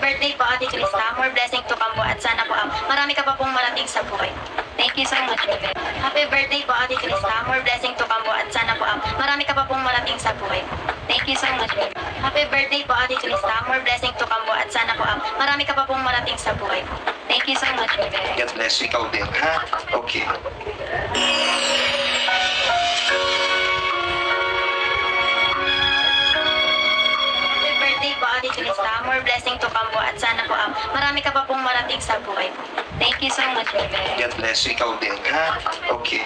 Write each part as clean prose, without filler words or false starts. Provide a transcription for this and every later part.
birthday po, Ate Krista. More blessing to come po at sana po marami ka pa pong marating sa buhay. Thank you so much. Happy birthday po, Ate Krista. More blessing to come po at sana po marami ka pa pong marating sa buhay. Thank you so much. Happy birthday po, Ate Krista. More blessing to come po at sana po marami ka pa pong marating sa buhay. Thank you so much. God bless you. Ikaw din, ha? Okay. Happy birthday po, Ate Krista. More blessing to come po at sana po marami ka pa pong marating sa buhay. Thank you so much. God bless you. Ikaw din, ha? Okay.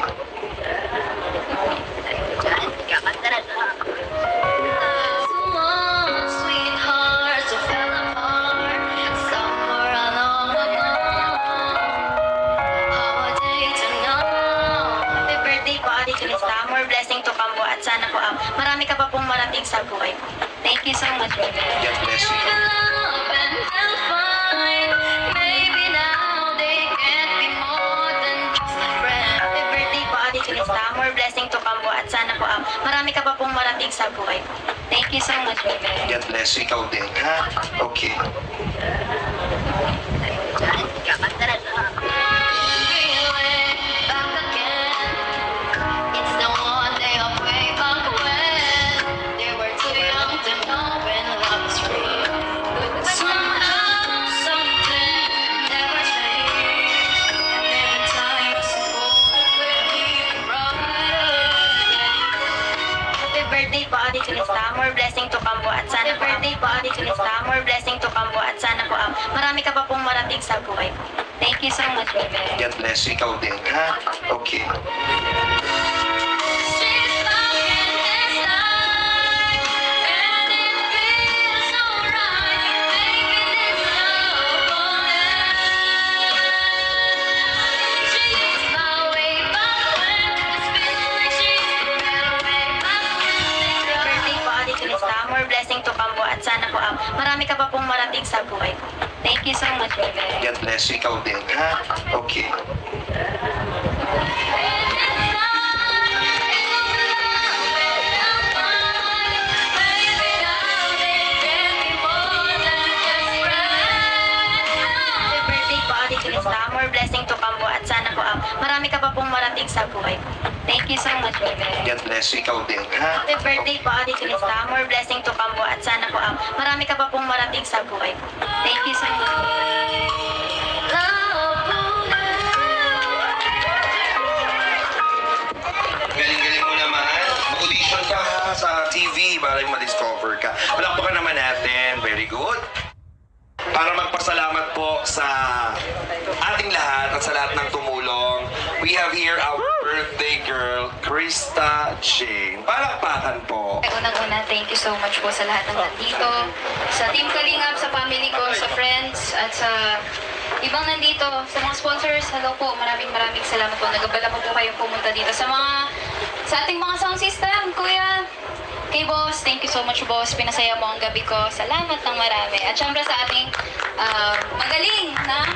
Happy birthday po, Ate Krista. More blessing to come po at sana po marami ka pa pong marating sa buhay. Thank you so much. God bless you. Happy birthday po, Ate Krista. More blessing to come po at sana po marami ka pa pong marating sa buhay. Thank you so much. God bless you. Ikaw din, ha? Okay. Happy birthday po, Ate Krista. More blessing to come po at sana po birthday po, Ate Krista. More blessing to come po at sana po marami ka pa pong marating sa buhay. Thank you so much. God bless you. Ikaw din, ha? Okay. Birthday po, Ate Krista. More blessing to come po at sana po marami ka pa pong marating sa buhay. Thank you so much. God bless you. Ikaw din, ha? Okay. Happy birthday po, Ate Krista. More blessing to come po at sana po marami ka pa pong marating sa buhay. Thank you so much. God bless you. Ikaw din, ha? Happy birthday po, Ate Krista. More blessing to come po at sana po marami ka pa pong marating sa buhay. Thank you so much. Galing-galing mo naman. Mag-audition ka ha sa TV para ma-discover ka. Palakpakan naman natin. Very good. Para magpasalamat po sa ating lahat at sa lahat ng tumulong, we have here our birthday girl, Krista Jane. Palakpakan po. Unang-una, thank you so much po sa lahat ng nandito. Sa Team Kalingap, sa family ko, sa friends, at sa ibang nandito, sa mga sponsors, hello po, maraming salamat po. Nagabala po kayong pumunta dito. Sa ating mga sound system, kuya, kay boss, thank you so much boss. Pinasaya mo ang gabi ko. Salamat ng marami. At syempre sa ating magaling na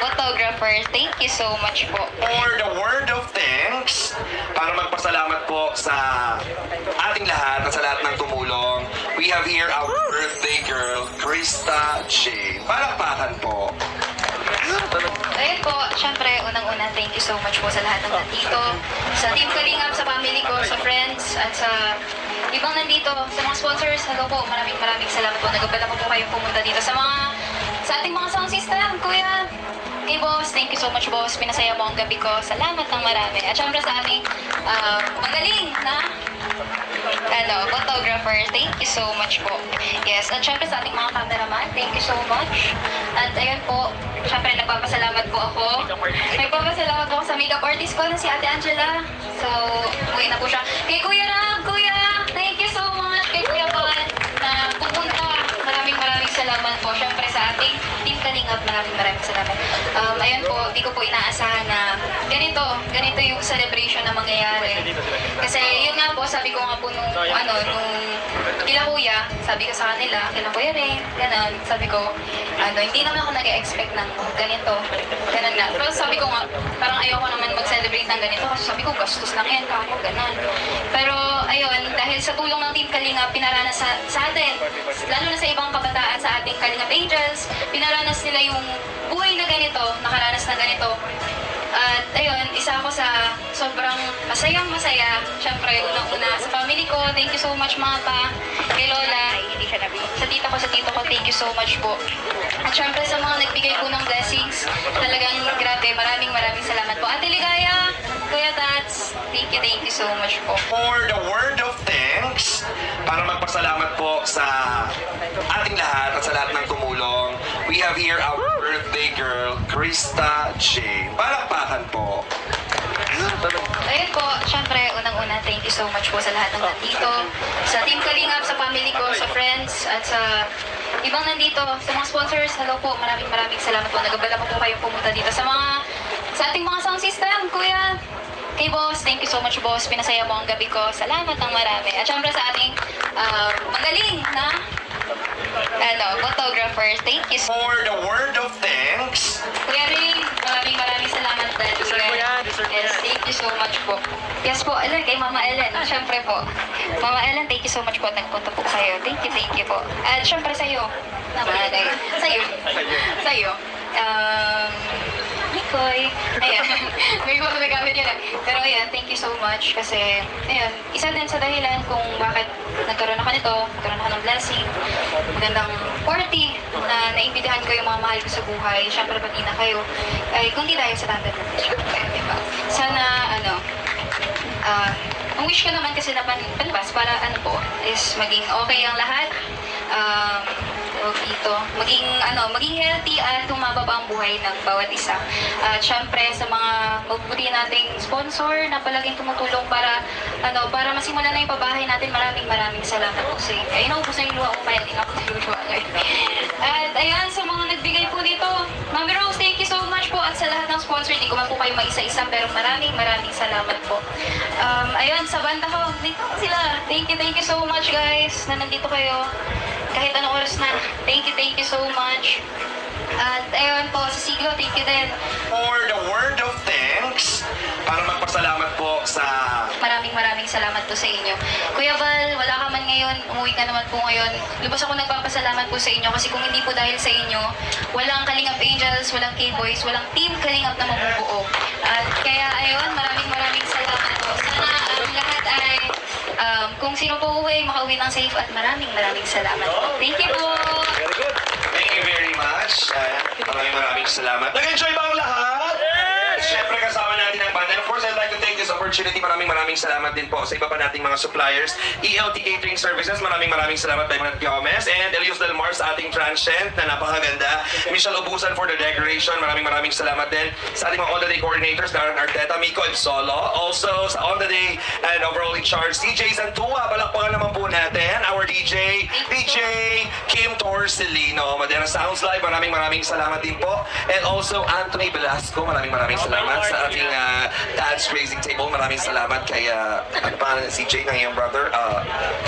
photographer, thank you so much po. For the word of thanks, para magpasalamat po sa ating lahat at sa lahat ng tumulong, we have here our birthday girl, Krista Jane. Palakpakan po. Ayun po, syempre, unang-una, thank you so much po sa lahat ng nandito. Sa Team Kalingap, sa family ko, sa friends, at sa ibang nandito, sa mga sponsors, hello po, maraming salamat po. Nagabala po kayong pumunta dito. Sa ating mga sound system, kuya, kay boss, thank you so much boss. Pinasaya mo ang gabi ko. Salamat ng marami. At syempre sa ating magaling na photographer, thank you so much po. Yes, at syempre sa ating mga cameraman, thank you so much. At ayun po, syempre nagpapasalamat po ako. Nagpapasalamat po ako sa makeup artist ko na si Ate Angela. So, uwi na po siya. Kay Kuya Rab, Kuya, thank you so much. Kay Kuya Bon, na pupunta. Maraming salamat po. Syempre sa ating Team Kalingap, maraming salamat. Ayun po, di ko po inaasahan na ganito yung celebration na mangyayari. Kasi yun nga po, sabi ko nga po nung kila kuya, sabi ko sa kanila, kila kuya rin, gano'n, sabi ko, hindi naman ako nag-expect ng ganito, gano'n nga. Pero sabi ko nga, parang ayoko naman mag-celebrate ng ganito kasi sabi ko, gastos lang yan, kako, gano'n. Pero ayun, dahil sa tulong ng Team Kalingap, pinaranas sa atin, lalo na sa ibang kabataan sa ating Angels, pinaranas nila yung buhay na ganito, nakaranas na ganito. At ayun, isa ako sa sobrang masayang masaya. Siyempre, unang-una sa family ko, thank you so much mga pa, kay Lola, sa tita ko, sa tito ko, thank you so much po. At syempre sa mga nagbigay po ng blessings, talagang grabe, maraming salamat po. Ate Ligaya, Kuya Tats, thank you so much po. For the word of thanks, para magpasalamat po sa ating lahat at sa lahat ng tumulong, we have here our birthday girl, Krista J. Palakpakan po. Ayun po, syempre, unang-una, thank you so much po sa lahat ng nandito, sa Team Kalingap, sa family ko, sa friends, at sa ibang nandito, sa mga sponsors, hello po, maraming salamat po. Nagabala po kayong pumunta dito. Sa ating mga sound system, kuya, kay boss, thank you so much boss, pinasaya mo ang gabi ko, salamat ng marami. At syempre sa ating magaling na photographer, thank you so For the word of thanks, Kuya Ray, maraming salamat dahil yes, thank you so much po. Yes po, kay Mama Ellen, syempre po. Mama Ellen, thank you so much po. Nagpunta po kayo. Thank you po. At syempre sa'yo. Sa'yo. Mikoy. Ayan. May mga nagamit yun. Pero ayan, thank you so much. Kasi, ayan, isa din sa dahilan kung bakit nagkaroon ako nito, nagkaroon ako ng blessing. Magandang party na naimbitahan ko yung mga mahal ko sa buhay. Syempre, pati na kayo. Ay, kundi dahil sa tanda natin. Syempre, diba? Sana, ang wish ko naman kasi na palabas para is maging okay ang lahat. Dito, maging healthy at tumaba pa ang buhay ng bawat isa. At syempre sa mga mabuti nating sponsor na palaging tumutulong para masimulan na yung pabahay natin, maraming salamat po sa inyo. Ay, naubos na yung luha ko, kaya hindi na ako siluwa ngayon. At ayan, sa mga nagbigay po dito, Mami Rose, thank you so much po. At sa lahat ng sponsor, hindi ko man po kayo mag-isa-isa, pero maraming salamat po. Ayun, sa banda ko, dito sila. Thank you so much guys na nandito kayo. Kahit anong oras na. Thank you so much. At ayun po, sa Siglo, thank you din. for the word of thanks, para magpasalamat po sa Maraming salamat po sa inyo. Kuya Val, wala ka man ngayon, umuwi ka naman po ngayon. Lubos ako nagpapasalamat po sa inyo kasi kung hindi po dahil sa inyo, walang Kalingap Angels, walang K-Boys, walang Team Kalingap na mabubuo. At kaya ayun, maraming salamat po. Sana ang lahat ay kung sino po uwi, makauwi ng safe at maraming salamat po. Thank you po! Very good. Thank you very much. Maraming salamat. Nag-enjoy ba ang lahat? Yes! Siyempre kasama natin ang banda. And of course, I'd like to take this opportunity. Maraming salamat din po sa iba pa nating mga suppliers. ELT Catering Services, maraming salamat kay Manat Gomez and Elios Del Mar sa ating transient na napakaganda. Michelle Ubusan for the decoration. Maraming salamat din sa ating mga on-the-day coordinators, Darren Arteta, Miko Solo. Also sa on-the-day and overall in charge, DJ Santua. Balakpakan naman po natin. Our DJ Kim Torcelino. Madera Sounds Live, maraming salamat din po. And also Anthony Velasco, maraming salamat sa ating Dad's Raising Table. Maraming salamat kay CJ ng iyong brother,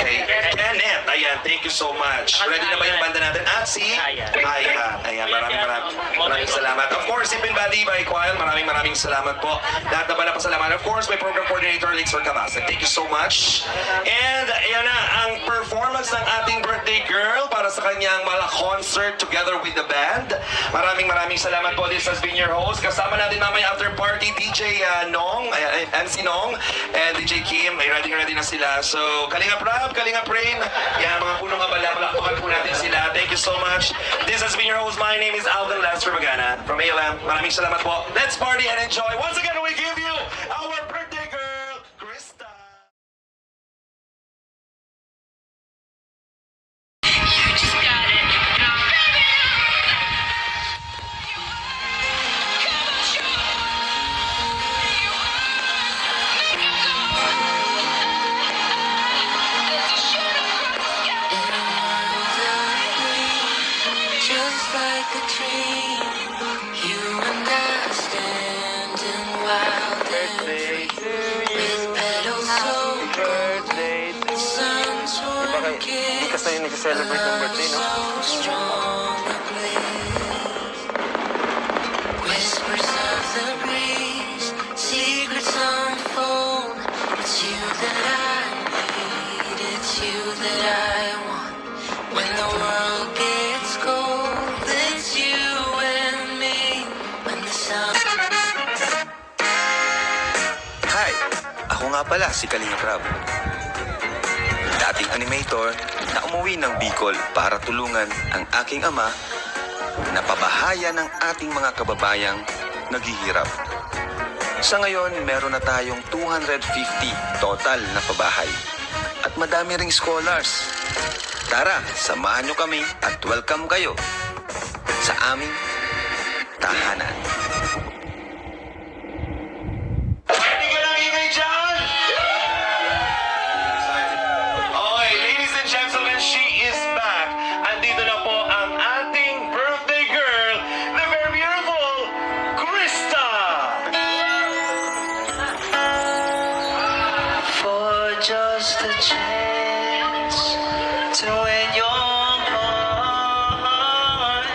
kay Kenneth. Ayan, thank you so much. Ready na ba yung banda natin? At si Ayan, maraming salamat. Of course, Sipin Badi by Quail, maraming salamat po. Lahat na ba na pasalamat? Of course, my program coordinator, Lixor Cabasag. Thank you so much. And ayan na, ang performance ng ating birthday girl para sa kanyang mala concert together with the band. Maraming salamat po. This has been your host. Kasama natin mamaya after party, DJ Nong, MC Nong, and DJ Kim. Ay ready na sila. So, Kalingap Rap, Kalingap Rain, yan, mga punong abala, palakpakan po natin sila. Thank you so much. This has been your host. My name is Alvin Lester Magana from ALM. Maraming salamat po. Let's party and enjoy. Once again, we give you our birthday girl, Krista. Just like a dream, you and I standing wild and free, with petals so golden, sun's warm kiss, love so strong a bliss. Whispers of the breeze, secrets unfold. It's you that I need, it's you that I want. When the world gets cold, nga pala si Kalinga Prab. Dating animator na umuwi ng Bicol para tulungan ang aking ama na pabahaya ng ating mga kababayang naghihirap. Sa ngayon, meron na tayong 250 total na pabahay at madami ring scholars. Tara, samahan nyo kami at welcome kayo sa aming tahanan. Hindi ka lang ingay dyan! Okay, ladies and gentlemen, she is back. Andito na po ang ating birthday girl, the very beautiful Krista! For just a chance to win your heart,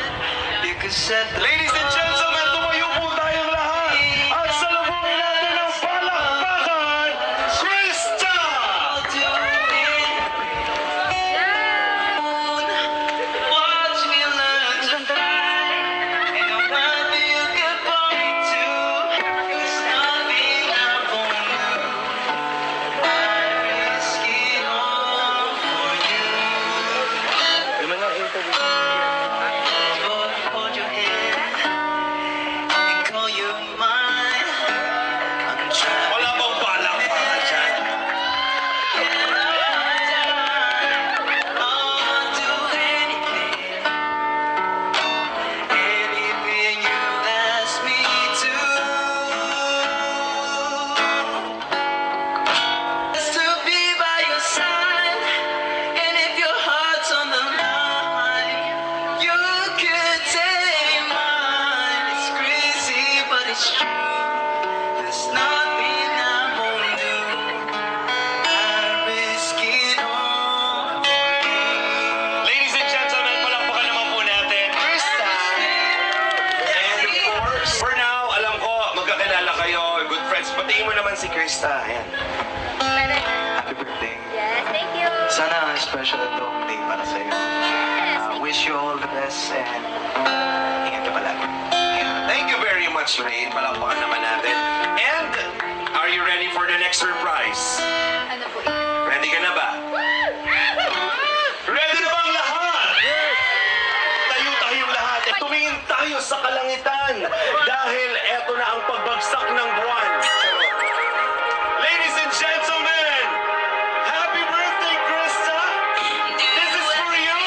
you could set the Ladies and gentlemen, tumayo po tayong lahat at salubungin natin ng palakpakan, Krista! Watch me learn to fly, and I'm happy you could point to. It's nothing I won't do. I risk it all for you. Hold your hand and call you mine. I'm trying. Wala bang palakpakan dyan? I'll do anything, anything you ask me to. Just to be by your side, and if your heart's on the line, you could take mine. It's crazy, but it's true. There's nothing I won't do. I risk it all for you. Ladies and gentlemen, palakpakan naman po natin, Krista! And of course, for now, alam ko, magkakilala kayo, good friends. Patingin mo naman si Krista. Ayan. Happy birthday. Yes, thank you. Sana special itong day para sa'yo. Wish you all the best and ingat ka palagi. Thank you very much, Rain. Palakpakan naman natin. And, are you ready for the next surprise? Ano po yun? Ready ka na ba? Ready na ba ang lahat? Tayo tayong lahat. At tumingin tayo sa kalangitan dahil eto na ang pagbagsak ng buwan. Ladies and gentlemen, happy birthday, Krista! This is for you!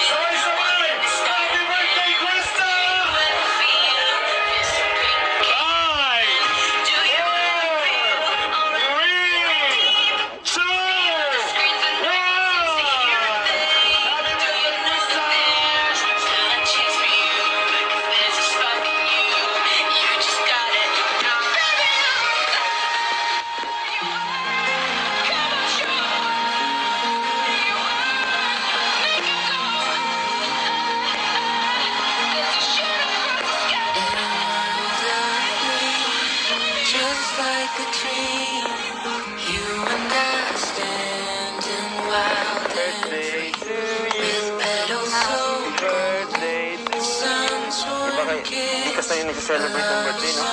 Sabay-sabay! Happy birthday, Krista! 'Di kasi tayo nag-celebrate ng birthday, no?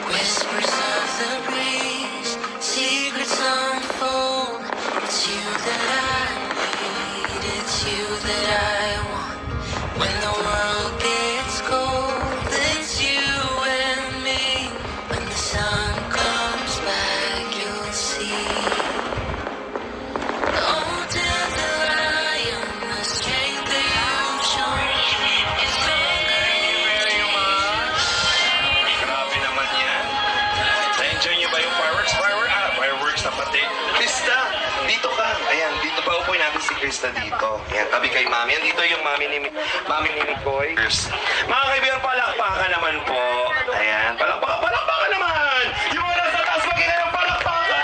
Whispers of the breeze, secrets unfold. It's you that I need, it's you that I want. When the world gets cold, it's you and me. When the sun comes back, you'll see. Oh, dandelion, the strength that you've shown is stronger Very much. Grabe naman yan. Na-enjoy niyo ba yung fireworks? Fireworks na pati. Krista, dito ka. Ayan, dito pa upoy natin si Krista dito. Ayan, tabi kay Mami. Yan, dito yung Mami ni Mikoy. Mga kaibigan, palakpakan naman po. Ayan, palakpakan naman! Yung mga nasa taas, magiging ng palakpakan!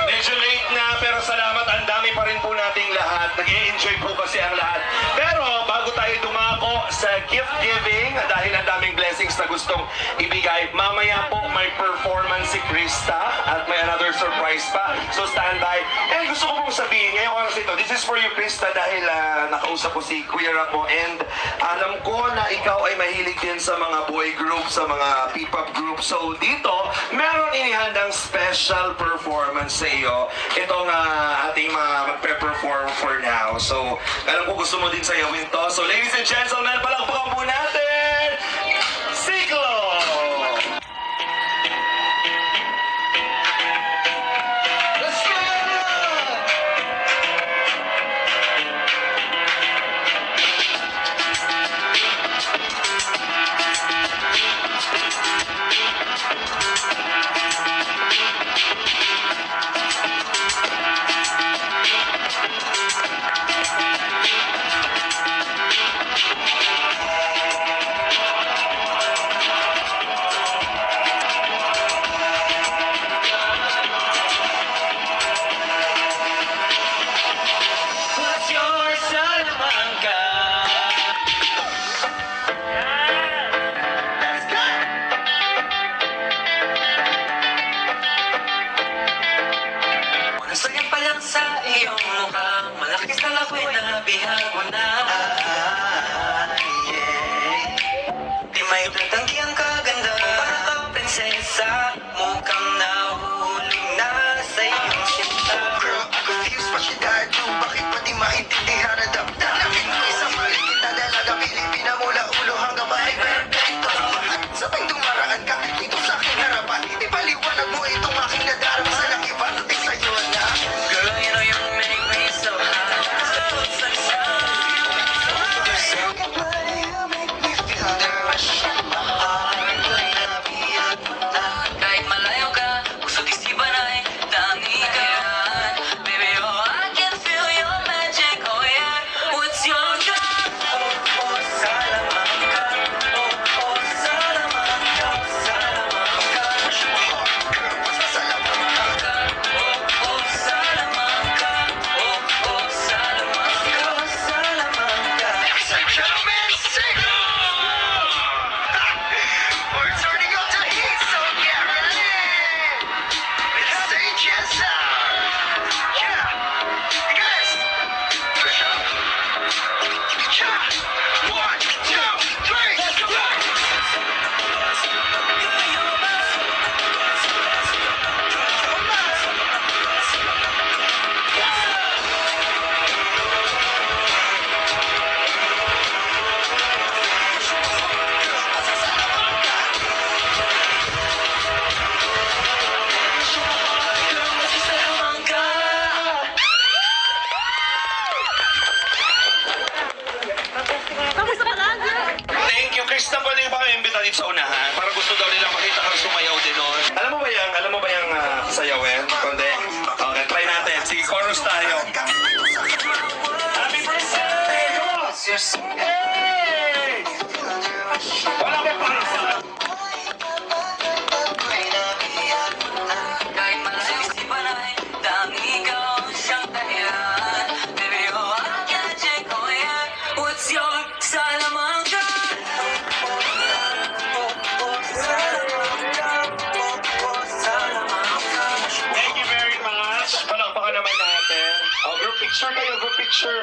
Medyo late na, pero salamat. Ang dami pa rin po nating lahat. Nag-i-enjoy po kasi ang lahat. Pero bago tayo dumako sa gift giving, dahil ang daming blessings na gustong ibigay, mamaya po may performance si Chris. Krista at may another surprise pa. So stand by. And gusto ko pong sabihin, ngayong oras ito, this is for you Krista dahil nakausap ko si Kuya Rap mo and alam ko na ikaw ay mahilig din sa mga boy group, sa mga P-pop group. So dito, meron inihandang special performance sa iyo. Itong ating mga magpe-perform for now. So alam ko gusto mo din sayawin to. So ladies and gentlemen, palakpakan po natin Siglo! Let's go! What's your Salamanca? Let's go! Saya pa lang sa iyong mukha, malaki sa lakoy na bihag mo na. Di may tatanggi ang kaganda, para kang prinsesa, mukhang nahulog na sa iyong sinta. Girl, I'm confused what you gotta do. Bakit pa di maintindihan ang damdamin? Isang mali kita dalaga Pilipina mula ulo hanggang bahay. Perfecto ang lahat. Sa tuwing dumaraan ka dito sa aking harapan, ipaliwanag mo itong aking nadarama sa laki parating sa'yo na. Girl, you know you make me so hot, so sunshine. You make me feel the rush in my heart. Pinabiyag mo na. Kahit malayo ka, puso't isipan ay tangi ka. Baby, oh, I can feel your magic, oh yeah. What's your job? Oh, Salamanca. Oh, Salamanca. Salamanca. Girl, what's my Salamanca? Oh, Salamanca. Oh, Salamanca. Salamanca. Ladies and gentlemen, Siglo! We're turning up the heat, so get ready! The stage is out! Yeah! You guys! Push up! Yeah! 1, 2, 3, go! Thank you, Krista. Pwede ba kayo imbita dito sa unahan? Para gusto daw nila makita ka sumayaw din nun. Alam mo ba yung, sayawin? Konde? Okay, try natin. Sige, chorus tayo. Happy birthday! Hey! Wala ko pa rin. Kahit malayo isipan ay tangi ka, siyang dahilan. Baby, oh, I can check, oh yeah. What's your Salamanca? Thank you very much. Palakpakan naman natin. Group picture kayo, group picture.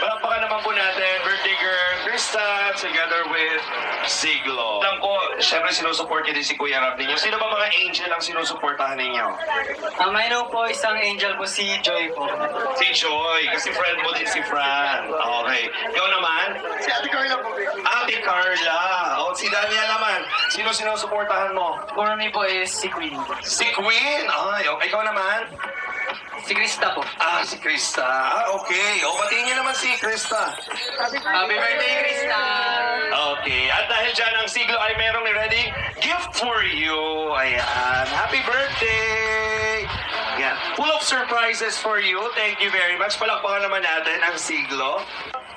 Palakpakan naman po natin. Birthday girl, Krista, together with Siglo. Alam ko, syempre sinusupport niyo din si Kuya Rap ninyo. Sino ba mga angel ang sinusuportahan ninyo? Mayroon po isang angel po si Joy po. Si Joy, kasi friend mo din si Fran. Okay. Ikaw naman? Si Ate Carla po. Ate Carla. O, si Daniel naman. Sino sinusuportahan mo? For me po is si Queen. Si Queen. Ay, okay. Ikaw naman? Si Krista po. Si Krista. Okay. O, batiin niyo naman si Krista. Happy birthday, Krista! Okay. At dahil dyan ang Siglo ay merong ready gift for you. Ayan. Happy birthday! Yan. Full of surprises for you. Thank you very much. Palakpakan naman natin ang Siglo.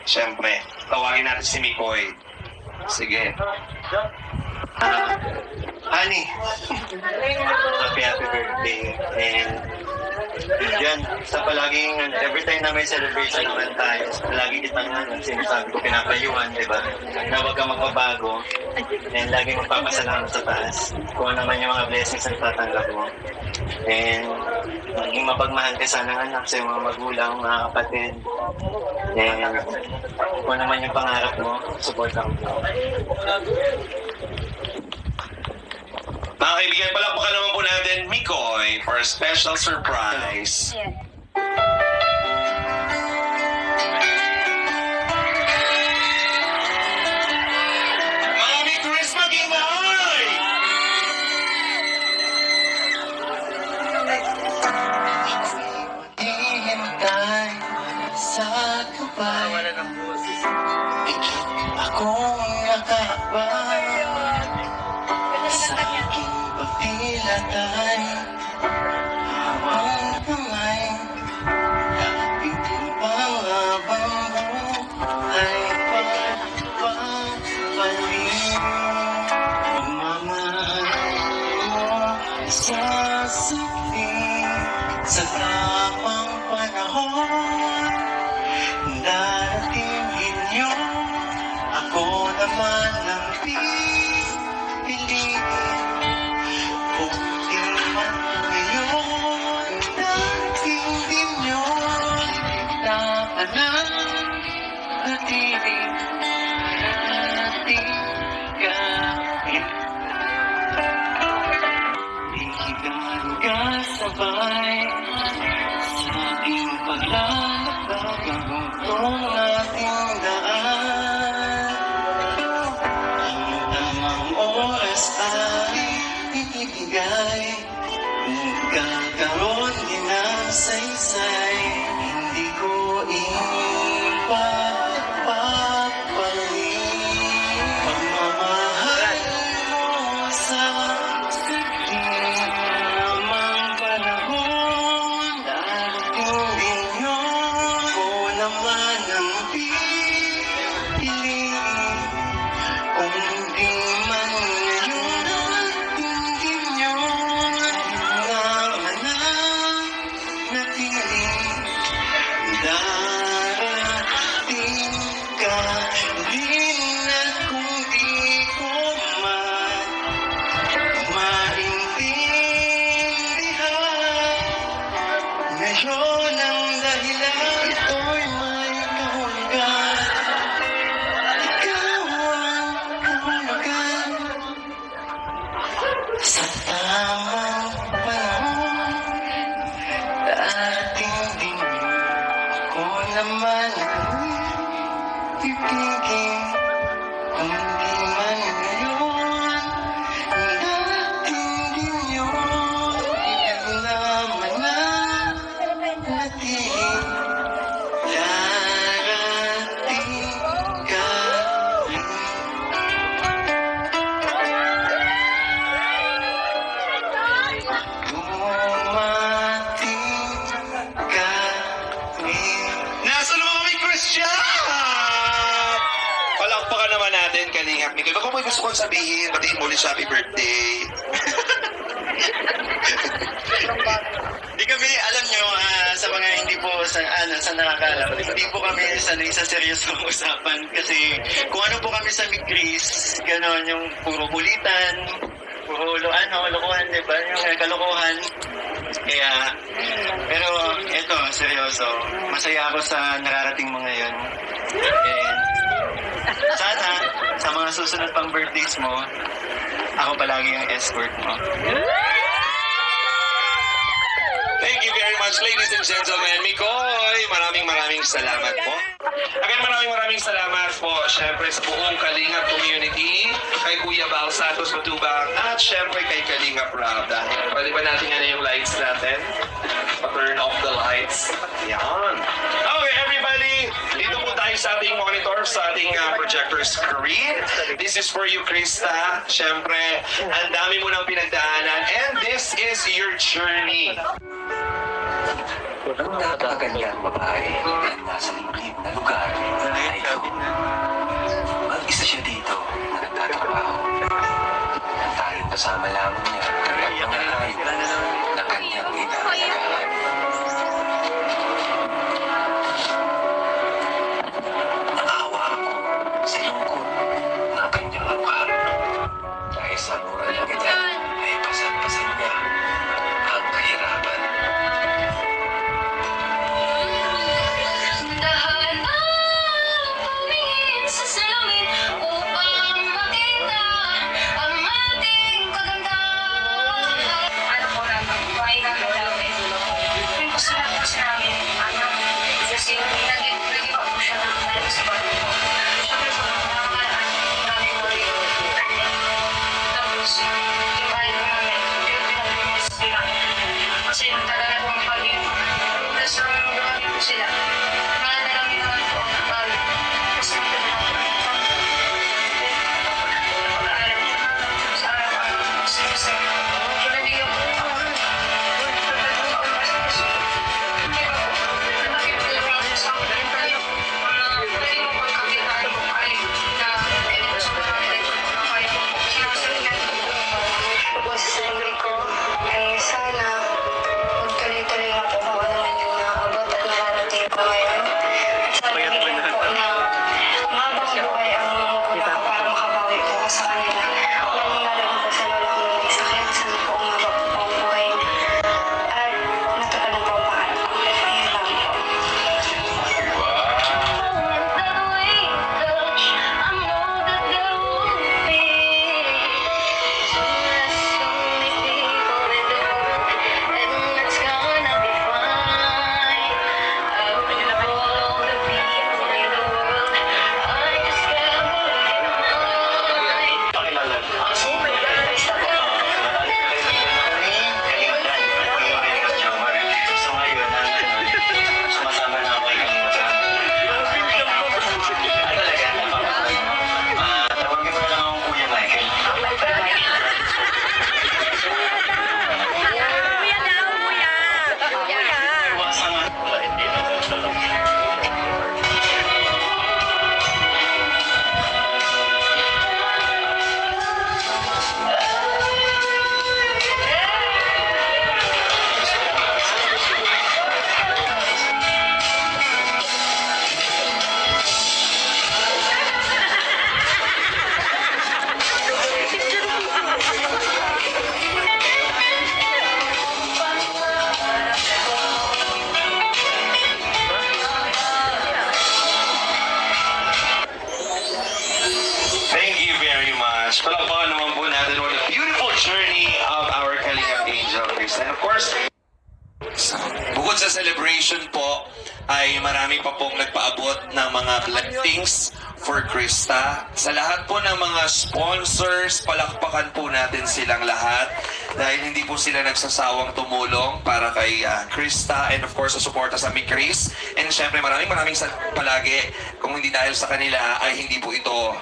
Siyempre, tawagin natin si Mikoy. Sige. Honey, happy birthday. And yan, sa palaging, every time na may celebration naman tayo, palagi kitang sinasabi ko, pinapayuhan, di ba? Na huwag kang magbabago. And lagi magpapasalamat sa taas. Kung ano naman yung mga blessings na tatanggap mo. And maging mapagmahal ka sana ng anak sa iyong mga magulang, mga kapatid. And kung ano naman yung pangarap mo, support lang mo. Mga kaibigan, palakpakan naman po natin Mikoy for a special surprise. Mami Chris Magingay! Hihintay sa gabay. Ikit akong nakabay sa aking pagdilatay. Hawang kamay, kapit ang pangabang buhay. Pagpapaling, pagmamahal mo sa sabi sa tamang panahon. Darating inyo, ako naman ang pipiliin. Kung di man ngayon, darating din yun. Labanan, natiling, nating gawin. Ikigan ka sabay sa ating paglalakbay hanggang ating daan. Ang tamang oras ay ibigay. Magkakaroon din ng saysay. Hindi ko ipagpapalit. Pagmamahal mo sa tamang panahon. Darating din yun. Ako naman ang pipiliin. Kung di man ngayon, darating din yun. Naman ang natiling. Darating ka din at kung di ko man maintindihan. Ngayon ang dahilan, ito'y may kahulugan. Ikaw ang kahulugan. Sa tamang panahon, darating din yun. Ako naman ang pipigil. Kung di man ngayon, darating din yun. Ikaw naman ang natiling. Darating ka rin. Dumating ka rin. Nasa naman kami, Christian! Palakpakan naman natin, Kalingap Mikoy. Baka may gusto kong sabihin, batiin mo ulit siya, happy birthday. Di kami, alam nyo, sa mga hindi po sa nakakalam, hindi po kami sanay sa seryosong usapan kasi kung ano po kami sa Migris, gano'n yung puro kulitan, puro lokohan, di ba? Yung kalokohan. Kaya, pero eto, seryoso, masaya ako sa nararating mo ngayon. And sana, sa mga susunod pang birthdays mo, ako palagi yung escort mo. Thank you very much, ladies and gentlemen. Mikoy, maraming salamat po. Again, maraming salamat po, syempre, sa buong Kalingap community, kay Kuya Bal Santos Matubang, at syempre kay Kalingap Rob. Dahil pwede ba natin yung lights natin? Pa-turn off the lights. Yan. Okay, everybody, dito po tayo sa ating monitor, sa ating projector screen. This is for you, Krista. Syempre, ang dami mo nang pinagdaanan, and this is your journey. Ang napakagandang babae na nasa liblib na lugar ay ito. Mag-isa siya dito na nagtatrabaho. Ang tayong kasama lamang niya ang mga hayop na kanyang inaalagaan. Krista. And of course, bukod sa celebration po, ay marami pa pong nagpaabot ng mga blessings for Krista. Sa lahat po ng mga sponsors, palakpakan po natin silang lahat dahil hindi po sila nagsasawang tumulong para kay Krista and of course sa suporta sa Mick Chris. And syempre maraming palagi. Kung hindi dahil sa kanila ay hindi po ito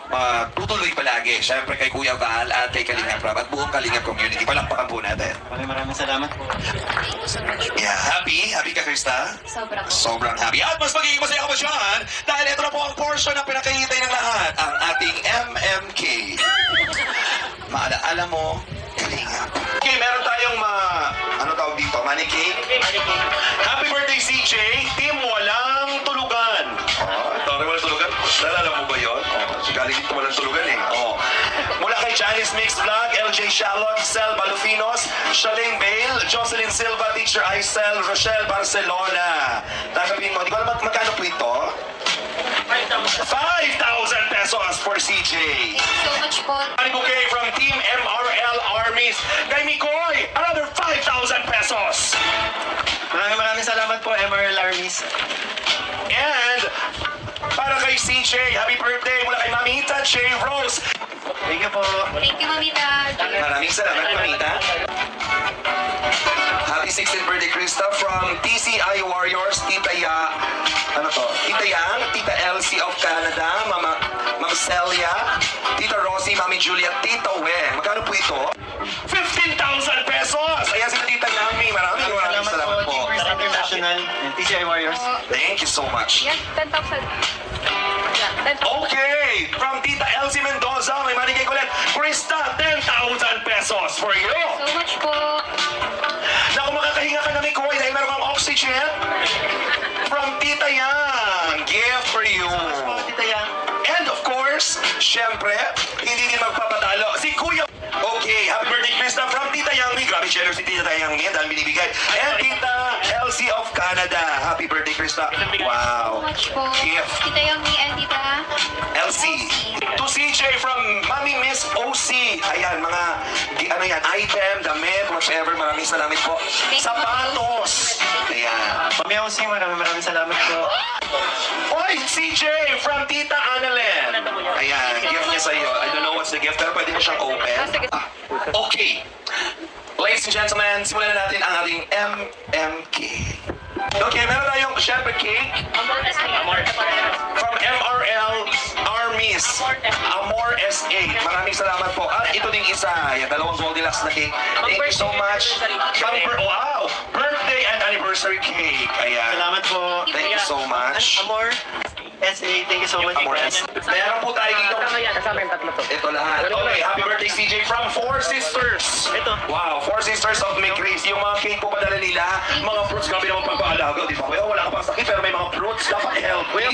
tutuloy palagi. Syempre kay Kuya Val at kay Kalingap Rab at buong Kalingap community. Palakpakan po natin. Maraming salamat po. Yeah, happy? Happy ka, Krista? Sobra po. Sobrang happy. At mas magiging masaya ka pa dyan dahil ito na po ang portion na pinakahihintay ng lahat, ang ating MMK. Maalaala mo, Kalingap. Okay, meron tayong ano tawag dito? Money cake? Happy birthday, CJ! Team Walang Tulugan. Sorry, Walang Tulugan? Nalala mo ba yun? Galing dito Walang Tulugan eh. Mula kay Janice Mix Vlog, LJ Shalot, Sel Balufinos, Shalane Bale, Jocelyn Silva, Teacher Aisel, Rochelle Barcelona. Tanggapin mo, di ko alam magkano po ito? 5,000 pesos for CJ. So much po. Money bouquet from Team MRL Armies. Kay Mikoy, another 5,000 pesos. Maraming salamat po, MRL Armies. And para kay CJ, happy birthday mula kay Mamita J. Rose. Thank you po. Thank you, Mamita. Maraming salamat, Mamita. Happy 16th birthday, Krista, from TCI Warriors, Tita Ya, Tita Yang, Tita Elsie of Canada, Ma'am Celia, Tita Rosie, Mami Julia, Tita Weng. Magkano po ito? 15,000 pesos! Ayan si Tita Yami. Maraming salamat po. Team International and TCI Warriors. Thank you so much. Yan, 10,000. Okay, from Tita Elsie Mendoza, may money cake ulit. Krista, 10,000 pesos for you. So much po. Naku, makakahinga ka na, Mikoy, dahil meron kang oxygen. From Tita Yang, gift for you. Tita Yang. And of course, syempre, hindi din magpapatalo. Si Kuya. Okay, happy birthday, Krista, from Tita Yang. Grabe, generous si Tita Yang niya, dahil binibigay. And Tita Elsie of Canada. Happy birthday, Krista. So Wow. much po. Gift. Tita Yomi and Tita Elsie. To CJ from Mami Miss OC. Ayan, mga item, damit, whatever. Maraming salamat po. Sapatos. Ayan. Mami Aussie, maraming salamat po. Oy, CJ from Tita Annalyn. Ayan, gift niya sa'yo. I don't know what's the gift, pero pwede mo siyang open. Okay. Ladies and gentlemen, simulan na natin ang ating MMK. Okay, meron tayong syempre cake from MRL Armies, Amor SA. Maraming salamat po. At ito ding isa, yung dalawang Goldilocks na cake. Thank you so much. Wow! Birthday and anniversary cake. Ayan. Salamat po. Thank you so much. Amor SA, thank you so much. Amor SA. Meron po tayo dito. Ito lahat. Okay, happy birthday CJ from Four Sisters. Ito. Wow, Four Sisters of Migris. Yung mga cake po padala nila, mga fruits, grabe naman pagpaalaga, di ba? Kuya, wala ka pang sakit, pero may mga fruits, dapat healthy.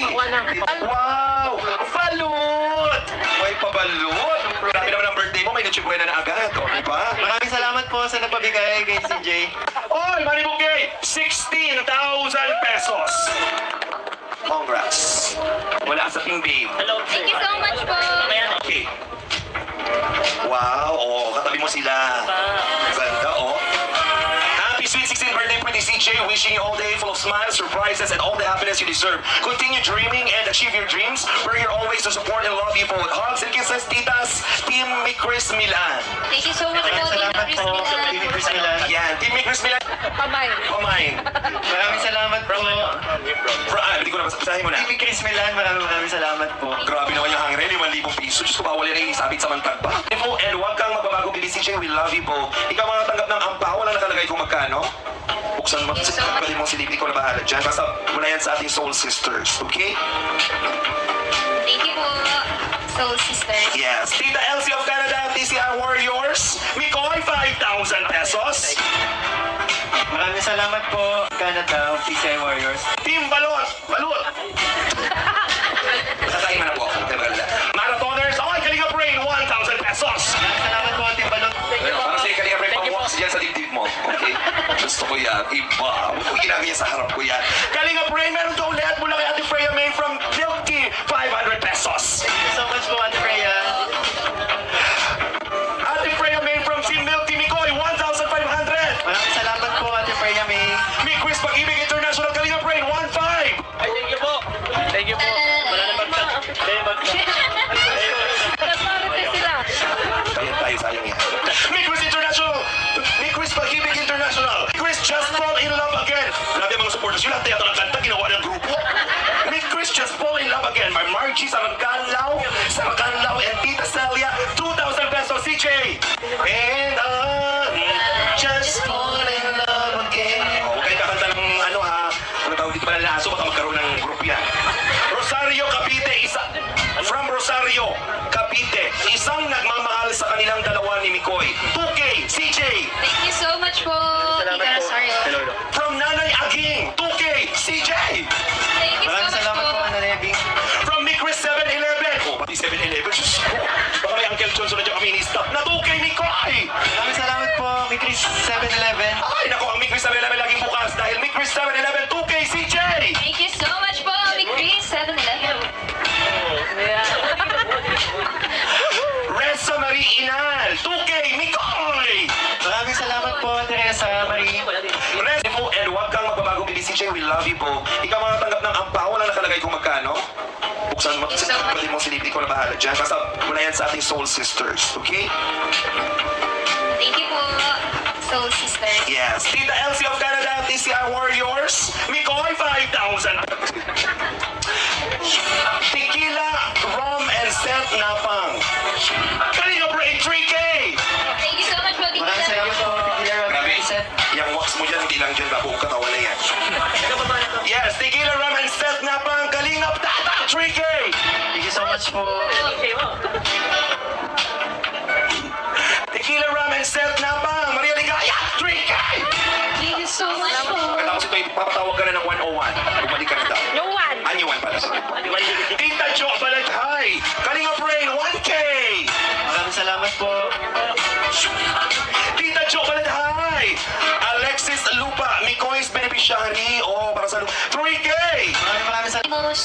Wow! Balut! May pabalut! Grabe naman ang birthday mo, may nachibuena na agad, o, di ba? Maraming salamat po sa napabigay kay CJ. Oy, Money Bouquet! 16,000 pesos! Congrats! Wala sa Team Babe. Thank you so much po. Okay. Wow, katabi mo sila. Ganda, Happy sweet 16th birthday, pretty CJ. Wishing you all day full of smiles, surprises, and all the happiness you deserve. Continue dreaming and achieve your dreams. We're here always to support and love you both. Hugs and kisses, titas. Team Chris Milan. Thank you so much po, Tita Salamat Chris po, Team Milan. Chris Milan. Yan, Team Chris Milan. Bye-bye. Kumain. Maraming salamat po. Hindi ko na basahin mo na. Team Chris Milan, maraming salamat po. Grabe naman yung hangre, 5,000 piso. Diyos ko, bawal yan isabit sa mantag pa. And huwag kang magbabago, Baby CJ. We love you po. Ikaw mga tanggap ng ampaw, wala nakalagay kung magkano. Buksan mo. Pwede mong silipin ko na bahala dyan. Basta mula yan sa ating Soul Sisters. Okay? Thank you po, Soul Sisters. Yes. Tita Elsie of Canada, TCI Warriors. Mikoy, 5,000 pesos. Maraming salamat po, Canada, TCI Warriors. Team Balot. Kakain mo na po ako. Marathoners. Okay, Kalinga Brain, 1,000 pesos. Maraming salamat po, Team Balot. Para sa Kalinga Brain, pang-walks dyan sa dibdib mo. Okay? Gusto ko yan. Iba. Huwag ko ginamit sa harap ko yan. Kalinga Brain, meron ka ulit mula kay Ate Freya May from Milky, 500 pesos. Thank you so much po, Ate Freya. Ate Freya May from Team Milky Mikoy, 1,500. Maraming salamat Fuji sa Macanlao, and Tita Celia, 2,000 pesos, CJ. And just fall in love again. Huwag kayo kakanta ng ano ha, ano tawag dito pala laso, baka magkaroon ng group yan. Rosario Cavite, from Rosario Cavite, isang nagmamahal sa kanilang dalawa ni Mikoy. 2K, CJ. Thank you so much po, Tita Rosario. From Nanay Aging, 2K, CJ. Thank you so much po. From Micris 7-Eleven. Oh, pati 7-Eleven. Sus ko. Baka may Uncle Johnson na dyan kami ni-stop. Na 2K, Mikoy. Maraming salamat po, Mikris 7-Eleven. Ay, naku, ang Micris 7-Eleven laging bukas dahil Micris 7-Eleven, 2K, CJ. Thank you so much po, Big Chris 7-Eleven. Reza Marie Inal, 2K, Mikoy. Maraming salamat po, Teresa Marie. Reza po, and huwag kang magbabago, baby CJ, we love you po. Ikaw makatanggap ng ampaw na nakalagay kung magkano. Buksan mo, pwede mong silipin ko na bahala dyan. Basta mula yan sa ating Soul Sisters, okay? Thank you po, Soul Sisters. Yes. Tita Elsie of Canada, TCI Warriors, Mikoy, 5,000. Tequila, rum, and Seth Napang. Kalinga Break, 3K. Thank you so much po, Tita. Maraming salamat po, Tequila Grabe, Reset. yung wax mo dyan, hindi lang dyan, buong katawan na yan. Yes, Tequila, rum, and Seth Napang, Kalingap Tata, 3K. Thank you so much po. Tequila, rum, and Seth Napang, Maria Ligaya, 3K. Thank you so much po. Tapos ito, ipapatawag ka na ng 101. Bumalik ka na daw. Yung 1. Ah, yung 1 pala. Tita Jo Balaghay, Kalinga Brain, 1K. Maraming salamat po. Tita Jo Balaghay, Alexis Lupa, Mikoy's beneficiary. Oh, para sa 3K. Maraming salamat.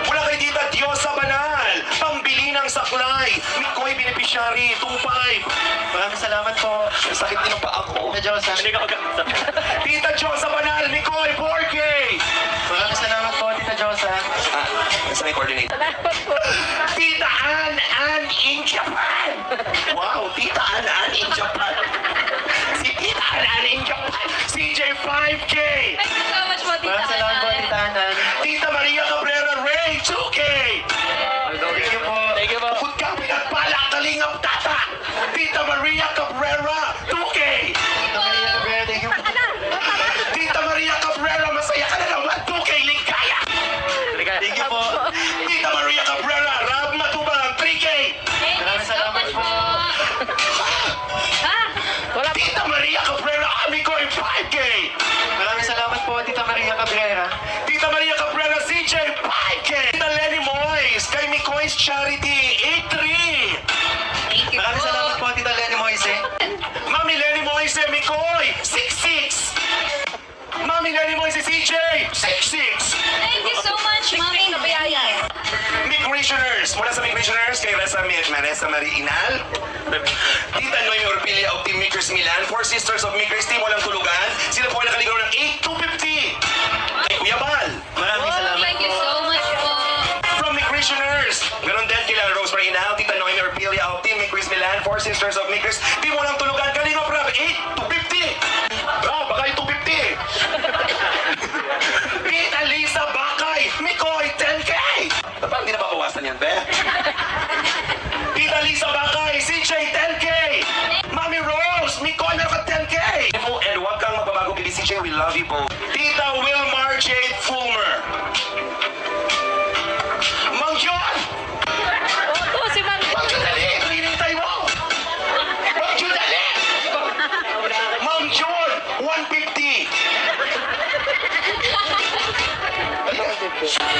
Mula kay Tita Diosa Banal, pambili ng saklay. Mikoy beneficiary, 2.5. Maraming salamat po. Sakit din ang paa ko. Tita Josa. Tita Diosa Banal, Mikoy, 4K. Maraming salamat po, Tita Josa. Ah, nasa may coordinate. Tita Ann in Japan. Wow, Tita Ann in Japan. Si Tita Ann in Japan. CJ 5K. Thank you so much po, Tita. Maraming salamat po, Tita Anan. Tita Maria Cabrera Ray 2K. Thank you po. Thank you po. Huwag ka pinagpala, kalingap tata. Tita Maria Cabrera 2K. Tita Maria Cabrera, thank you po. Tita Maria Cabrera, masaya ka na naman. 2K Ligaya. Thank you po. Tita Maria Cabrera, Rab Matubang 3K. Thank you so much po. Tita Maria Cabrera, Amigoy 5K. Maraming salamat po, Tita Maria Cabrera. Tita Maria Cabrera, CJ 5K. Tita Lenny Moyes, kay Mikoy's Charity 8-3. Thank you Maraming po. salamat po, Tita Lenny Moise. Mami Lenny Moyes, Mikoy 6-6. Mami Lenny Moyes, CJ 6-6. Thank you so much, Mami. Migration mula sa Migrationers kay Maresa Marie Inal. Tita Noemi Orpilia of Team Makers Milan. 4 Sisters of Makers Team, walang tulugan. Sila po ay nakaligaw ng 8-250. Kay Kuya Bal. Maraming salamat Thank you po. so much po. From Migrationers, ganon din kila Rosemary Inal, Tita Noemi Orpilia of Team Makers Milan. 4 Sisters of Makers Team, walang tulugan. Kalingap Rab, 8-250. Baka 8-250. Tita Lisa Bakay, Mikoy 10K. Parang hindi na babawasan yan, be? Tita Lisa Bakay, CJ 10K. Mami Rose, Mikoy meron ka 10K. And huwag kang magbabago, baby CJ, we love you po. Tita Wilmar Jade Fulmer. Mang John! Mang John, dali! Hinintay mo! Mang John, dali! Mang John, 150.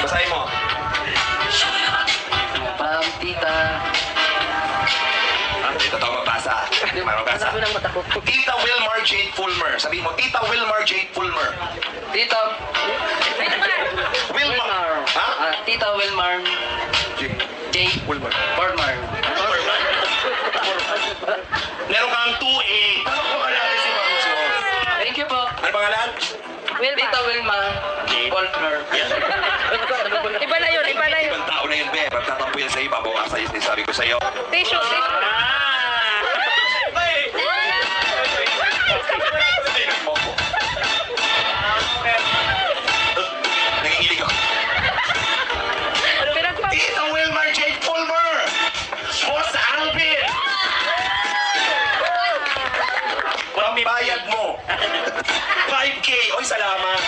Basahin mo. Tita. Tita to magbasa. Magbasa. Tita Wilmar Jade Fulmer. Sabihin mo, Tita Wilmar Jade Fulmer. Tita. Wilmar. Ha? Tita Wilmar. J. Wilmar. Wilmar. Meron kang 2A. Ano po ka natin si Ma'am Jo? Thank you po. Ano pangalan? Tita Wilmar. Wilmar. Iba na yun, iba na yun. Ibang tao na yun, be. Pagtatampo yan sa'yo, babawas sa'yo, sinasabi ko sa'yo. Tissue, tissue. Nangingilig ako. Pinagpapalagay. bayad mo. 5K. Oy, salamat.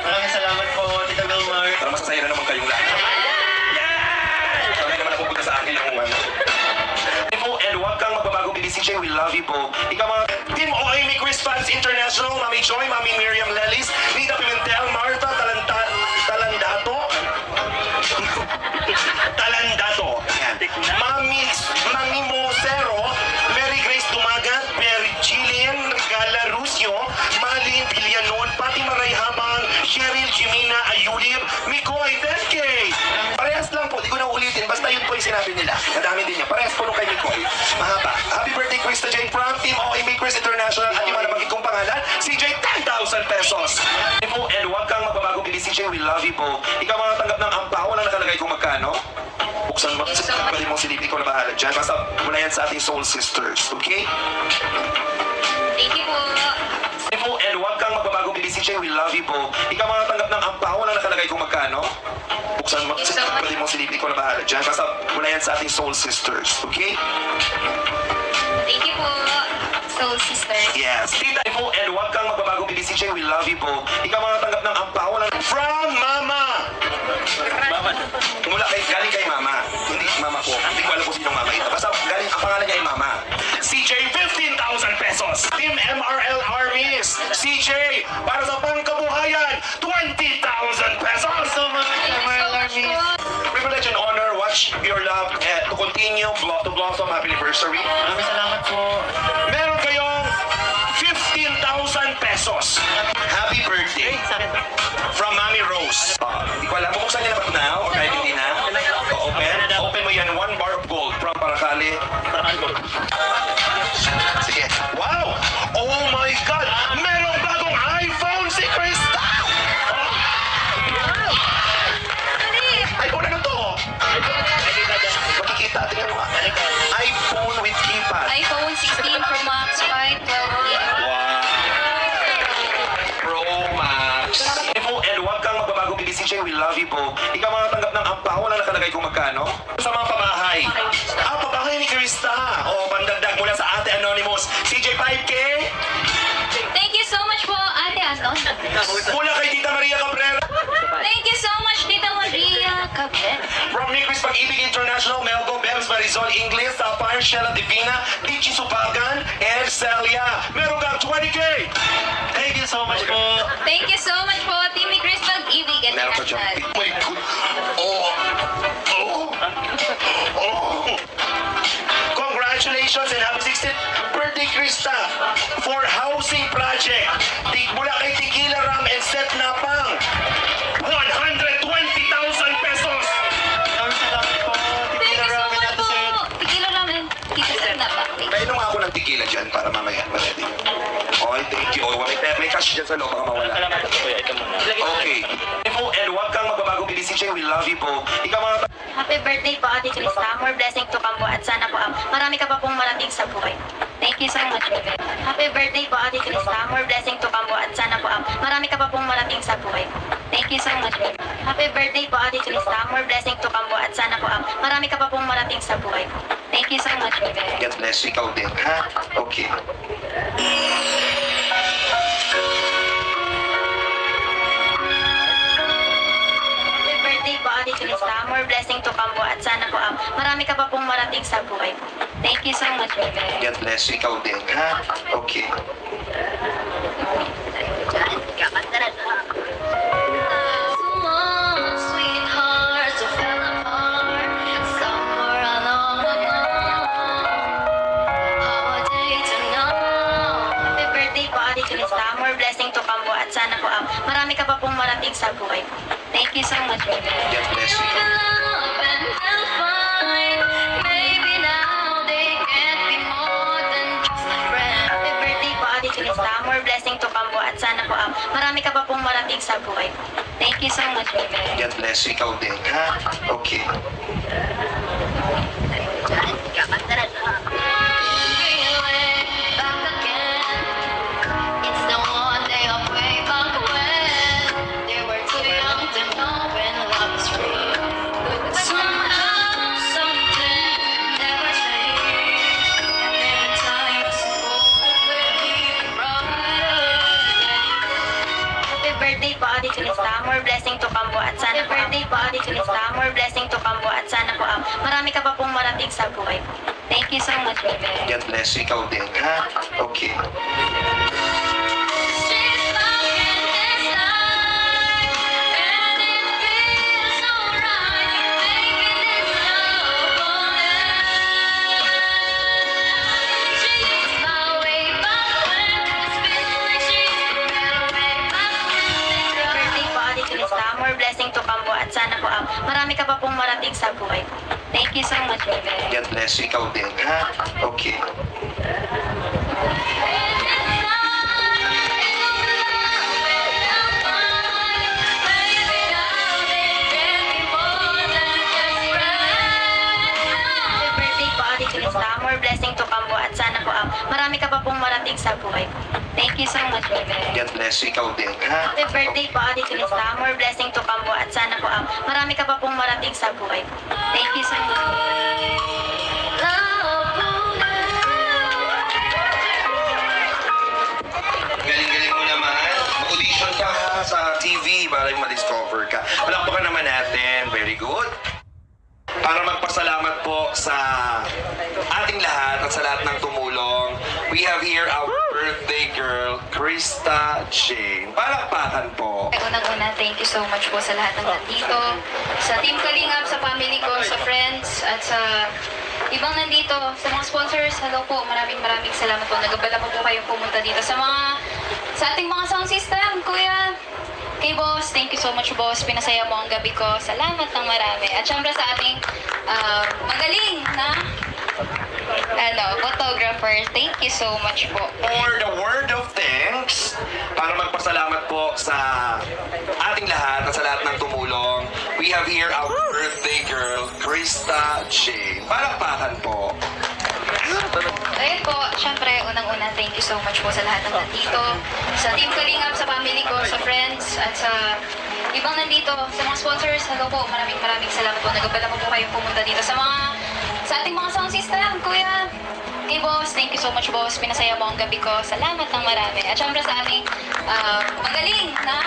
Maraming salamat po, Tita Vilmar. Para masasaya na naman kayong lahat. Yan! Hindi naman napupunta sa akin yung ano. And huwag kang magbabago, Baby CJ. We love you po. Ikaw mga Team OIMI Chris Fans International, Mami Joy, Mami Miriam Lelis, Nita Pimentel, Martha Talandato. Talandato. Yan. Mami Mosero, Mary Grace Dumagat, Mary Jillian Regala Rusio, Malin Villanon, Pati Maray Habang, Cheryl Jimina Ayulip, Mikoy 10K. Parehas lang po, di ko na ulitin. Basta yun po yung sinabi nila. Madami din niya. Parehas po nung kay Mikoy. Mahaba. Happy birthday, Krista Jane from Team OIMI Chris International. At yung mga nabanggit kong pangalan, CJ 10,000 pesos. And huwag kang magbabago, Baby CJ. We love you po. Ikaw mga tanggap ng ampaw, wala nakalagay kung magkano. Buksan mo. Pwede mong silipin ko na bahala dyan. Basta mula yan sa ating soul sisters. Okay? Thank you po. And huwag kang magbabago, Baby CJ. We love you po. Ikaw mga tanggap ng ampaw, wala nakalagay kung magkano. Buksan mo. Pwede mong silipin ko na bahala dyan. Basta mula yan sa ating soul sisters. Okay? Thank you po. Soul Sisters. Yes. Tita po, and huwag kang magbabago, Baby CJ. We love you po. Ikaw mga tanggap ng ampaw, wala from Mama. Mula galing kay Mama. Hindi Mama ko. Hindi ko alam kung sinong Mama ito. Basta galing, ang pangalan niya ay Mama. CJ, 15,000 pesos. Team MRL Armies. CJ, para sa pangkabuhayan, 20,000 pesos. So much, MRL Army. Privilege and honor, watch your love to continue to blossom. Happy anniversary. Maraming salamat po. Meron kayong 15,000 pesos. Happy birthday. From Mami Rose. Hindi ko alam. Buksan niya na ba ito now? O kahit hindi na? Open. Open mo yan. 1 bar of gold from Paracali. Sige. Wow! Oh my God! Merong bagong iPhone si Krista! iPhone ano to? Makikita. Tingnan mo nga. iPhone with keypad. iPhone 16 Pro Max 5, 12 gig. Wow! Pro Max. And huwag kang magbabago, Baby CJ. We love you po. Ikaw mga tanggap ng ampaw, wala nakalagay kung magkano. Sa mga pabahay. Pabahay ni Krista. O, pandagdag mula sa Ate Anonymous. CJ 5K. Thank you so much po, Ate Anon. Mula kay Tita Maria Cabrera. Thank you so much, Tita Maria Cabrera. From Nicris Pag-ibig International, Melgo, Bems, Marizol, Ingles, Sapphire, Sheila Divina, Tichi Supagan, and Celia. Meron kang 20K. Thank you so much po. Thank you so much po, Team Chris Pag-ibig Meron ka dyan. International. Oh my God. Oh. Congratulations and happy 16th birthday, Krista, for housing project. Mula kay Tequila Ram and Set Napang. 120,000 pesos. Maraming salamat po, Thank Tita you so Ramen much at po. Sir. Tequila ramen. Tita Sir na pa. Painom nga ako ng tequila dyan para mamaya. Ready? Okay, thank you. Oh, may cash dyan sa loob, baka mawala. Okay. And huwag kang magbabago, Baby CJ. We love you po. Ikaw mga Happy birthday po, Ate Krista. More blessing to come po at sana po marami ka pa pong marating sa buhay. Thank you so much. Happy birthday po, Ate Krista. More blessing to come po at sana po marami ka pa pong marating sa buhay. Thank you so much. Happy birthday po, Ate Krista. More blessing to come po at sana po marami ka pa pong marating sa buhay. Thank you so much. God bless you. Ikaw din, ha? Okay. Happy birthday po, Ate Krista. More blessing to come po at sana po marami ka pa pong marating sa buhay. Thank you so much. God bless you. Ikaw din, ha? Okay. Sweethearts who fell apart somewhere along the line. How a day to know. Happy birthday po, Ate Krista. More blessing to come po at sana po marami ka pa pong marating sa buhay. Thank you so much. God bless you. Love and they'll find. Maybe now they can't be more than just a friend. Happy birthday po, Ate Krista. More blessing to come po at sana po marami ka pa pong marating sa buhay. Thank you so much. God bless you. Ikaw din, ha? Okay. Feeling back again. It's the one day of way back when they were too young to know when love is real. Somehow something never changed, and in time was supposed to be right. birthday po, Ate Junista. More blessing to come po at sana po. Happy birthday po, Ate Junista. More blessing to come po at sana po. Marami ka pa pong marating sa buhay. Thank you so much, Bebe. God bless you. Ikaw din, ha? Okay. Birthday po, Ate Junista. More blessing to come po at sana po. Marami ka pa pong marating sa buhay. Thank you so much, Bebe. God bless you. Ikaw din, ha? Okay. Happy birthday po, Ate Junista. More blessing to come po at sana po. Marami ka pa pong marating sa buhay. Thank you so much, Bebe. God bless you. Ikaw din, ha? Happy birthday po, Ate Junista. More blessing to come po at sana po. Marami ka pa pong marating sa buhay. Thank you so much. Galing-galing mo naman. Audition ka sa TV para ma-discover ka. Palakpakan naman natin. Very good. Para magpasalamat po sa ating lahat at sa lahat ng tumulong, we have here our birthday girl, Krista Jane. Palakpakan po. Unang-una, thank you so much po sa lahat ng nandito. Sa Team Kalingap, sa family ko, sa friends, at sa ibang nandito, sa mga sponsors, hello po, maraming salamat po. Nagabala po kayong pumunta dito. Sa ating mga sound system, kuya, kay boss, thank you so much boss. Pinasaya mo ang gabi ko. Salamat ng marami. At syempre sa ating magaling na photographer, thank you so much po. For the word of thanks, para magpasalamat po sa ating lahat at sa lahat ng tumulong, we have here our birthday girl, Krista Jane. Palakpakan po. Ayun po, syempre, unang-una, thank you so much po sa lahat ng nandito. Sa Team Kalingap, sa family ko, sa friends, at sa ibang nandito, sa mga sponsors, hello po, maraming salamat po. Nagabala po kayong pumunta dito. Sa ating mga sound system, kuya, kay boss, thank you so much boss. Pinasaya mo ang gabi ko. Salamat ng marami. At syempre sa ating magaling na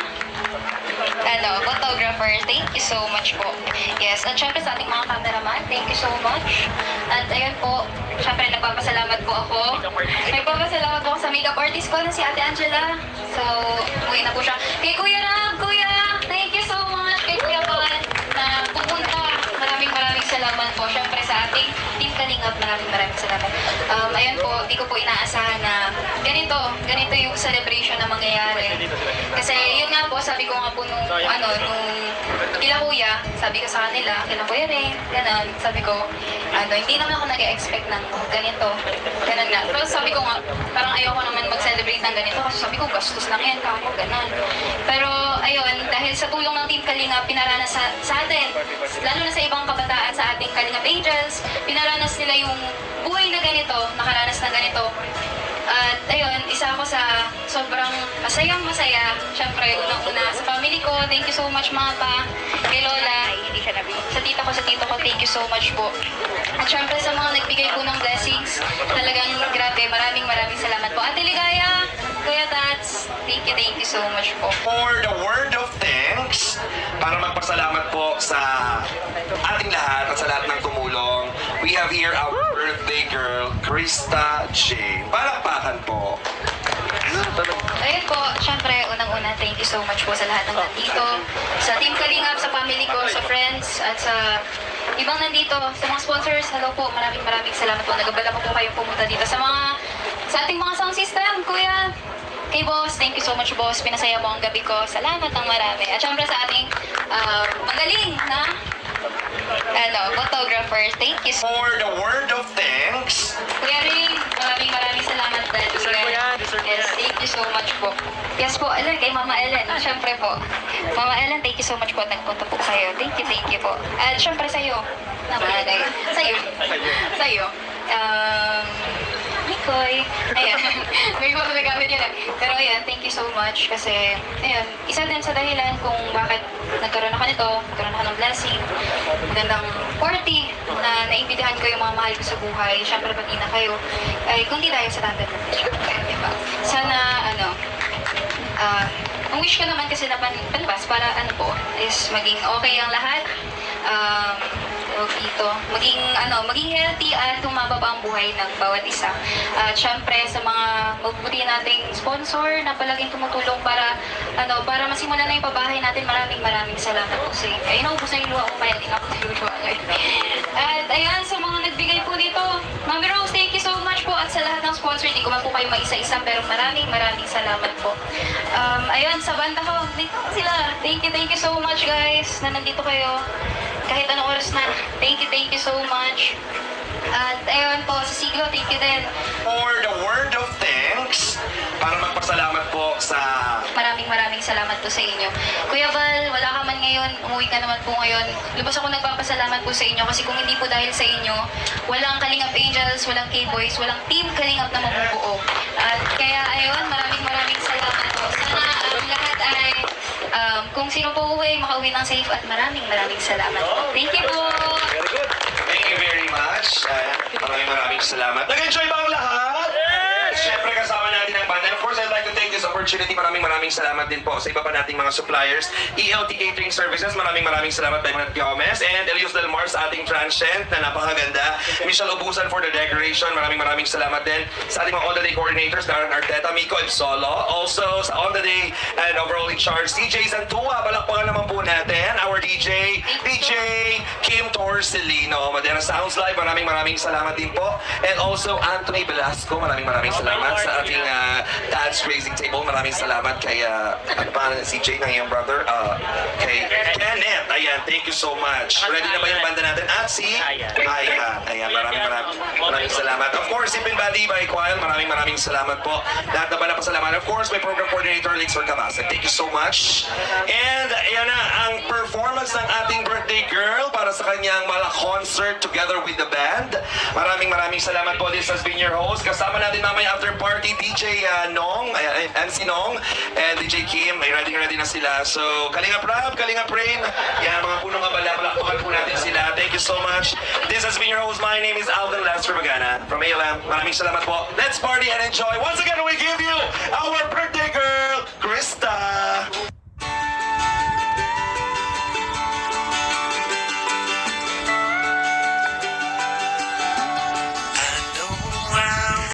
photographer, thank you so much po. Yes, at syempre sa ating mga cameraman, thank you so much. At ayun po, syempre nagpapasalamat po ako. Nagpapasalamat po ako sa makeup artist ko na si Ate Angela. So, uwi na po siya. Kay Kuya Rab, Kuya, thank you so much. Kay Kuya Juan, na pupunta. Maraming salamat po. Syempre sa ating Team Kalingap, maraming salamat. Ayun po, di ko po inaasahan na ganito yung celebration na mangyayari. Kasi yun nga po, sabi ko nga po nung kila kuya, sabi ko sa kanila, kila kuya rin, gano'n, sabi ko, hindi naman ako nag-expect ng ganito, gano'n nga. Pero sabi ko nga, parang ayoko naman mag-celebrate ng ganito kasi sabi ko, gastos lang yan, kako, gano'n. Pero ayun, dahil sa tulong ng Team Kalingap, pinaranas sa atin, lalo na sa ibang kabataan sa ating Kalingap Angels, pinaranas nila yung buhay na ganito, nakaranas na ganito. At ayun, isa ako sa sobrang masaya. Siyempre, unang-una sa family ko, thank you so much mga pa, kay Lola, sa tita ko, thank you so much po. At siyempre sa mga nagbigay po ng blessings, talagang grabe, maraming salamat po. Ate Ligaya, Kuya Tats, thank you so much po. For the word of thanks, para magpasalamat po sa ating lahat at sa lahat ng tumulong, we have here our birthday girl, Krista Jane. Palakpakan po. Ayun po, syempre, unang-una, thank you so much po sa lahat ng nandito. Sa Team Kalingap, sa family ko, sa friends, at sa ibang nandito, sa mga sponsors, hello po, maraming salamat po. Nagabala po kayong pumunta dito. Sa ating mga sound system, kuya, kay boss, thank you so much boss. Pinasaya mo ang gabi ko. Salamat ng marami. At syempre sa ating magaling na photographer, thank you so much. For the word of thanks, Kuya Ring, maraming salamat dahil yes, thank you so much po. Yes po, kay Mama Ellen, syempre po. Mama Ellen, thank you so much po. Nagpunta po kayo. Thank you po. At syempre sa'yo. Sa'yo. Mikoy. Ayan. May mga nagamit yun eh. Pero ayan, thank you so much kasi, ayan, isa din sa dahilan kung bakit nagkaroon ako nito, nagkaroon ako ng blessing, magandang party na naimbitahan ko yung mga mahal ko sa buhay. Siyempre, pati na kayo. Ay, kung di tayo sa tanda natin, syempre, diba? Sana, ang wish wish ko naman kasi na palabas para ano po, is maging okay ang lahat. Dito, maging healthy at tumaba pa ang buhay ng bawat isa. At syempre sa mga mabuti nating sponsor na palaging tumutulong para masimulan na yung pabahay natin, maraming salamat po sa inyo. Ayun, ubus na yung luha ko, kaya din ako niluluha ngayon. At ayan, sa mga nagbigay po dito, Mami Rose, thank you so much po. At sa lahat ng sponsor, hindi ko man po kayo mag-isa-isa, pero maraming salamat po. Ayun, sa banda ko, dito sila. Thank you so much guys na nandito kayo. Kahit anong oras na. Thank you so much. At ayun po, sa Siglo, thank you din. For the word of thanks, para magpasalamat po sa... Maraming salamat po sa inyo. Kuya Val, wala ka man ngayon, umuwi ka naman po ngayon. Lubos ako nagpapasalamat po sa inyo kasi kung hindi po dahil sa inyo, walang Kalingap Angels, walang K-Boys, walang Team Kalingap na mabubuo. At kaya ayun, maraming salamat po. Sana ang lahat ay kung sino po uwi, makauwi ng safe at maraming salamat po. Thank you po! Thank you very much. Maraming salamat. Nag-enjoy ba ang lahat? Siyempre kasama natin ang banda. And of course, I'd like to take this opportunity. Maraming salamat din po sa iba pa nating mga suppliers. ELT Catering Services, maraming salamat kay Manat Gomez and Elios Del Mar sa ating transient na napakaganda. Michelle Ubusan for the decoration. Maraming salamat din sa ating mga on-the-day coordinators, Darren Arteta, Miko Solo. Also sa on-the-day and overall in charge, CJ Santua. Balakpakan naman po natin. Our DJ Kim Torcelino. Madera Sounds Live. Maraming salamat din po. And also Anthony Velasco. Maraming salamat sa ating Dad's Raising Table. Maraming salamat kay ano pa CJ ng iyong brother, kay Kenneth. Ayan, thank you so much. Ready na ba yung banda natin? At si Ayan, maraming salamat. Of course, Sipin Badi by Quail, maraming salamat po. Lahat na ba na pasalamat? Of course, my program coordinator, Lixor Cabasag. Thank you so much. And ayan na, ang performance ng ating birthday girl para sa kanyang mala concert together with the band. Maraming salamat po. This has been your host. Kasama natin mamaya after party, DJ Nong, MC Nong, and DJ Kim. Ay ready na sila. So, Kalingap Rap, Kalingap Rain, yan, mga punong abala, palakpakan po natin sila. Thank you so much. This has been your host. My name is Alvin Lester Magana from ALM. Maraming salamat po. Let's party and enjoy. Once again, we give you our birthday girl, Krista.